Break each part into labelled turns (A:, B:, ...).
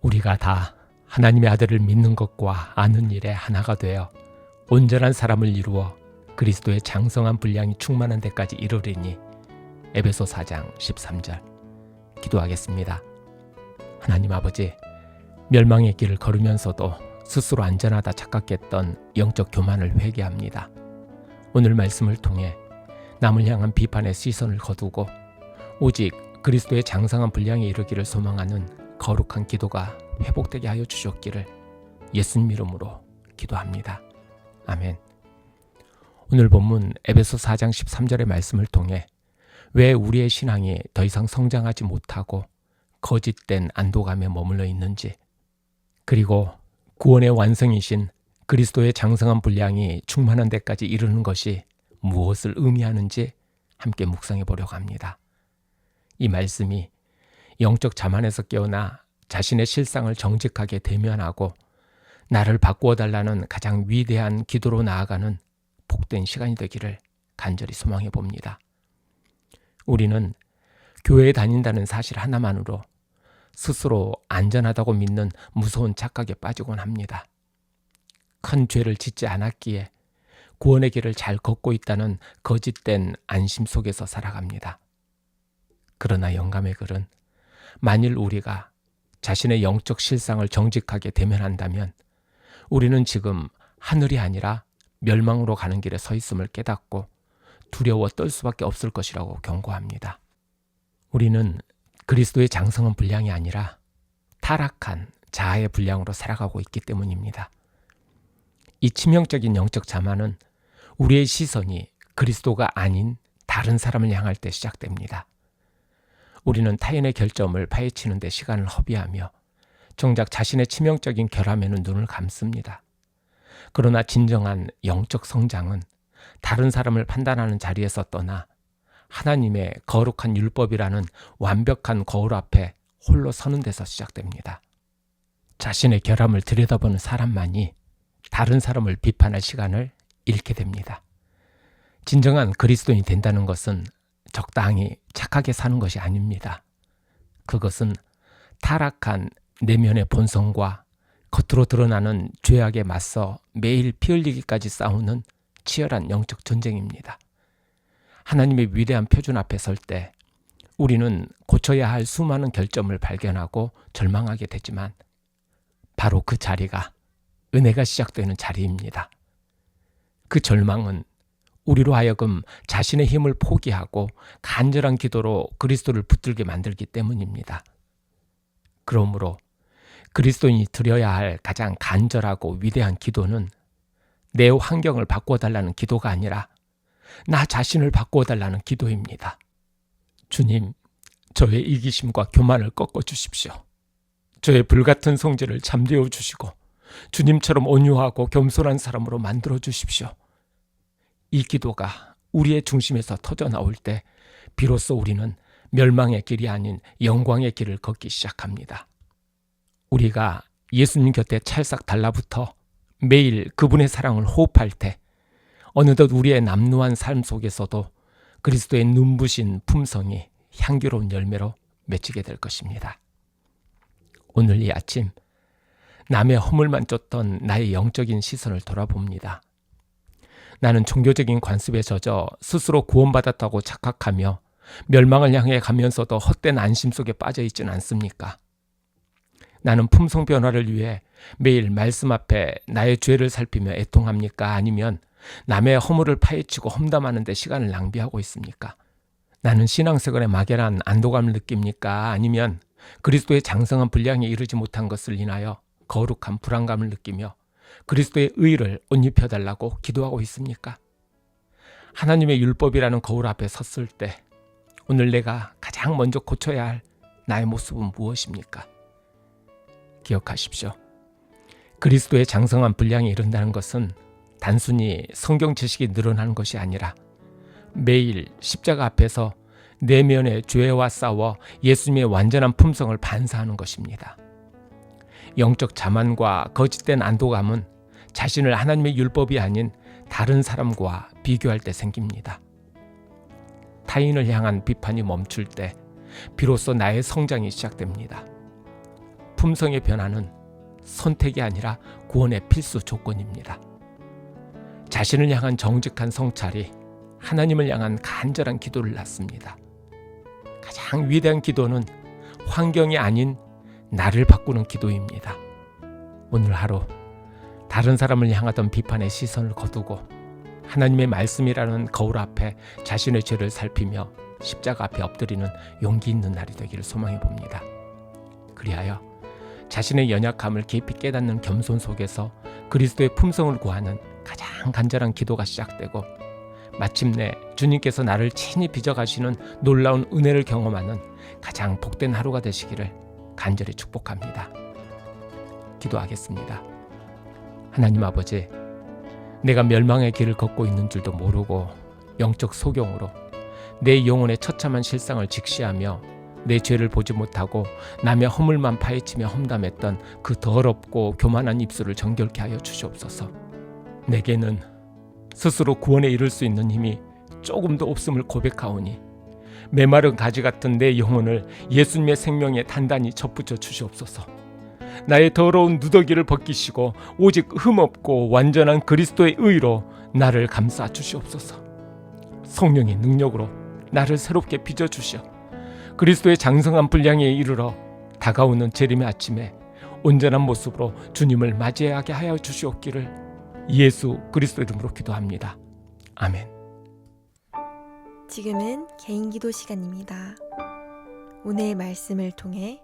A: 우리가 다 하나님의 아들을 믿는 것과 아는 일에 하나가 되어 온전한 사람을 이루어 그리스도의 장성한 분량이 충만한 데까지 이르리니. 에베소 4장 13절. 기도하겠습니다. 하나님 아버지, 멸망의 길을 걸으면서도 스스로 안전하다 착각했던 영적 교만을 회개합니다. 오늘 말씀을 통해 남을 향한 비판의 시선을 거두고 오직 그리스도의 장성한 분량에 이르기를 소망하는 거룩한 기도가 회복되게 하여 주셨기를 예수님 이름으로 기도합니다. 아멘. 오늘 본문 에베소 4장 13절의 말씀을 통해 왜 우리의 신앙이 더 이상 성장하지 못하고 거짓된 안도감에 머물러 있는지, 그리고 구원의 완성이신 그리스도의 장성한 분량이 충만한 데까지 이르는 것이 무엇을 의미하는지 함께 묵상해 보려고 합니다. 이 말씀이 영적 자만에서 깨어나 자신의 실상을 정직하게 대면하고 나를 바꾸어 달라는 가장 위대한 기도로 나아가는 복된 시간이 되기를 간절히 소망해 봅니다. 우리는 교회에 다닌다는 사실 하나만으로 스스로 안전하다고 믿는 무서운 착각에 빠지곤 합니다. 큰 죄를 짓지 않았기에 구원의 길을 잘 걷고 있다는 거짓된 안심 속에서 살아갑니다. 그러나 영감의 글은 만일 우리가 자신의 영적 실상을 정직하게 대면한다면 우리는 지금 하늘이 아니라 멸망으로 가는 길에 서 있음을 깨닫고 두려워 떨 수밖에 없을 것이라고 경고합니다. 우리는 그리스도의 장성한 분량이 아니라 타락한 자아의 분량으로 살아가고 있기 때문입니다. 이 치명적인 영적 자만은 우리의 시선이 그리스도가 아닌 다른 사람을 향할 때 시작됩니다. 우리는 타인의 결점을 파헤치는 데 시간을 허비하며 정작 자신의 치명적인 결함에는 눈을 감습니다. 그러나 진정한 영적 성장은 다른 사람을 판단하는 자리에서 떠나 하나님의 거룩한 율법이라는 완벽한 거울 앞에 홀로 서는 데서 시작됩니다. 자신의 결함을 들여다보는 사람만이 다른 사람을 비판할 시간을 잃게 됩니다. 진정한 그리스도인이 된다는 것은 적당히 착하게 사는 것이 아닙니다. 그것은 타락한 내면의 본성과 겉으로 드러나는 죄악에 맞서 매일 피 흘리기까지 싸우는 치열한 영적 전쟁입니다. 하나님의 위대한 표준 앞에 설 때 우리는 고쳐야 할 수많은 결점을 발견하고 절망하게 되지만 바로 그 자리가 은혜가 시작되는 자리입니다. 그 절망은 우리로 하여금 자신의 힘을 포기하고 간절한 기도로 그리스도를 붙들게 만들기 때문입니다. 그러므로 그리스도인이 드려야 할 가장 간절하고 위대한 기도는 내 환경을 바꾸어달라는 기도가 아니라 나 자신을 바꾸어달라는 기도입니다. 주님, 저의 이기심과 교만을 꺾어주십시오. 저의 불같은 성질을 잠재워 주시고 주님처럼 온유하고 겸손한 사람으로 만들어 주십시오. 이 기도가 우리의 중심에서 터져 나올 때 비로소 우리는 멸망의 길이 아닌 영광의 길을 걷기 시작합니다. 우리가 예수님 곁에 찰싹 달라붙어 매일 그분의 사랑을 호흡할 때 어느덧 우리의 남루한 삶 속에서도 그리스도의 눈부신 품성이 향기로운 열매로 맺히게 될 것입니다. 오늘 이 아침 남의 허물만 쫓던 나의 영적인 시선을 돌아봅니다. 나는 종교적인 관습에 젖어 스스로 구원받았다고 착각하며 멸망을 향해 가면서도 헛된 안심 속에 빠져 있지는 않습니까? 나는 품성 변화를 위해 매일 말씀 앞에 나의 죄를 살피며 애통합니까? 아니면 남의 허물을 파헤치고 험담하는 데 시간을 낭비하고 있습니까? 나는 신앙생활에 막연한 안도감을 느낍니까? 아니면 그리스도의 장성한 분량에 이르지 못한 것을 인하여 거룩한 불안감을 느끼며 그리스도의 의를 옷 입혀달라고 기도하고 있습니까? 하나님의 율법이라는 거울 앞에 섰을 때 오늘 내가 가장 먼저 고쳐야 할 나의 모습은 무엇입니까? 기억하십시오. 그리스도의 장성한 분량에 이른다는 것은 단순히 성경 지식이 늘어나는 것이 아니라 매일 십자가 앞에서 내면의 죄와 싸워 예수님의 완전한 품성을 반사하는 것입니다. 영적 자만과 거짓된 안도감은 자신을 하나님의 율법이 아닌 다른 사람과 비교할 때 생깁니다. 타인을 향한 비판이 멈출 때 비로소 나의 성장이 시작됩니다. 품성의 변화는 선택이 아니라 구원의 필수 조건입니다. 자신을 향한 정직한 성찰이 하나님을 향한 간절한 기도를 낳습니다. 가장 위대한 기도는 환경이 아닌 나를 바꾸는 기도입니다. 오늘 하루 다른 사람을 향하던 비판의 시선을 거두고 하나님의 말씀이라는 거울 앞에 자신의 죄를 살피며 십자가 앞에 엎드리는 용기 있는 날이 되기를 소망해 봅니다. 그리하여 자신의 연약함을 깊이 깨닫는 겸손 속에서 그리스도의 품성을 구하는 가장 간절한 기도가 시작되고 마침내 주님께서 나를 친히 빚어가시는 놀라운 은혜를 경험하는 가장 복된 하루가 되시기를 간절히 축복합니다. 기도하겠습니다. 하나님 아버지, 내가 멸망의 길을 걷고 있는 줄도 모르고 영적 소경으로 내 영혼의 처참한 실상을 직시하며 내 죄를 보지 못하고 남의 허물만 파헤치며 험담했던 그 더럽고 교만한 입술을 정결케 하여 주시옵소서. 내게는 스스로 구원에 이를 수 있는 힘이 조금도 없음을 고백하오니 메마른 가지 같은 내 영혼을 예수님의 생명에 단단히 접붙여 주시옵소서. 나의 더러운 누더기를 벗기시고 오직 흠없고 완전한 그리스도의 의로 나를 감싸 주시옵소서. 성령의 능력으로 나를 새롭게 빚어주시어 그리스도의 장성한 분량에 이르러 다가오는 재림의 아침에 온전한 모습으로 주님을 맞이하게 하여 주시옵기를 예수 그리스도 이름으로 기도합니다. 아멘.
B: 지금은 개인기도 시간입니다. 오늘 말씀을 통해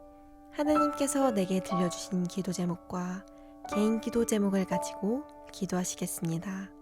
B: 하나님께서 내게 들려주신 기도 제목과 개인기도 제목을 가지고 기도하시겠습니다.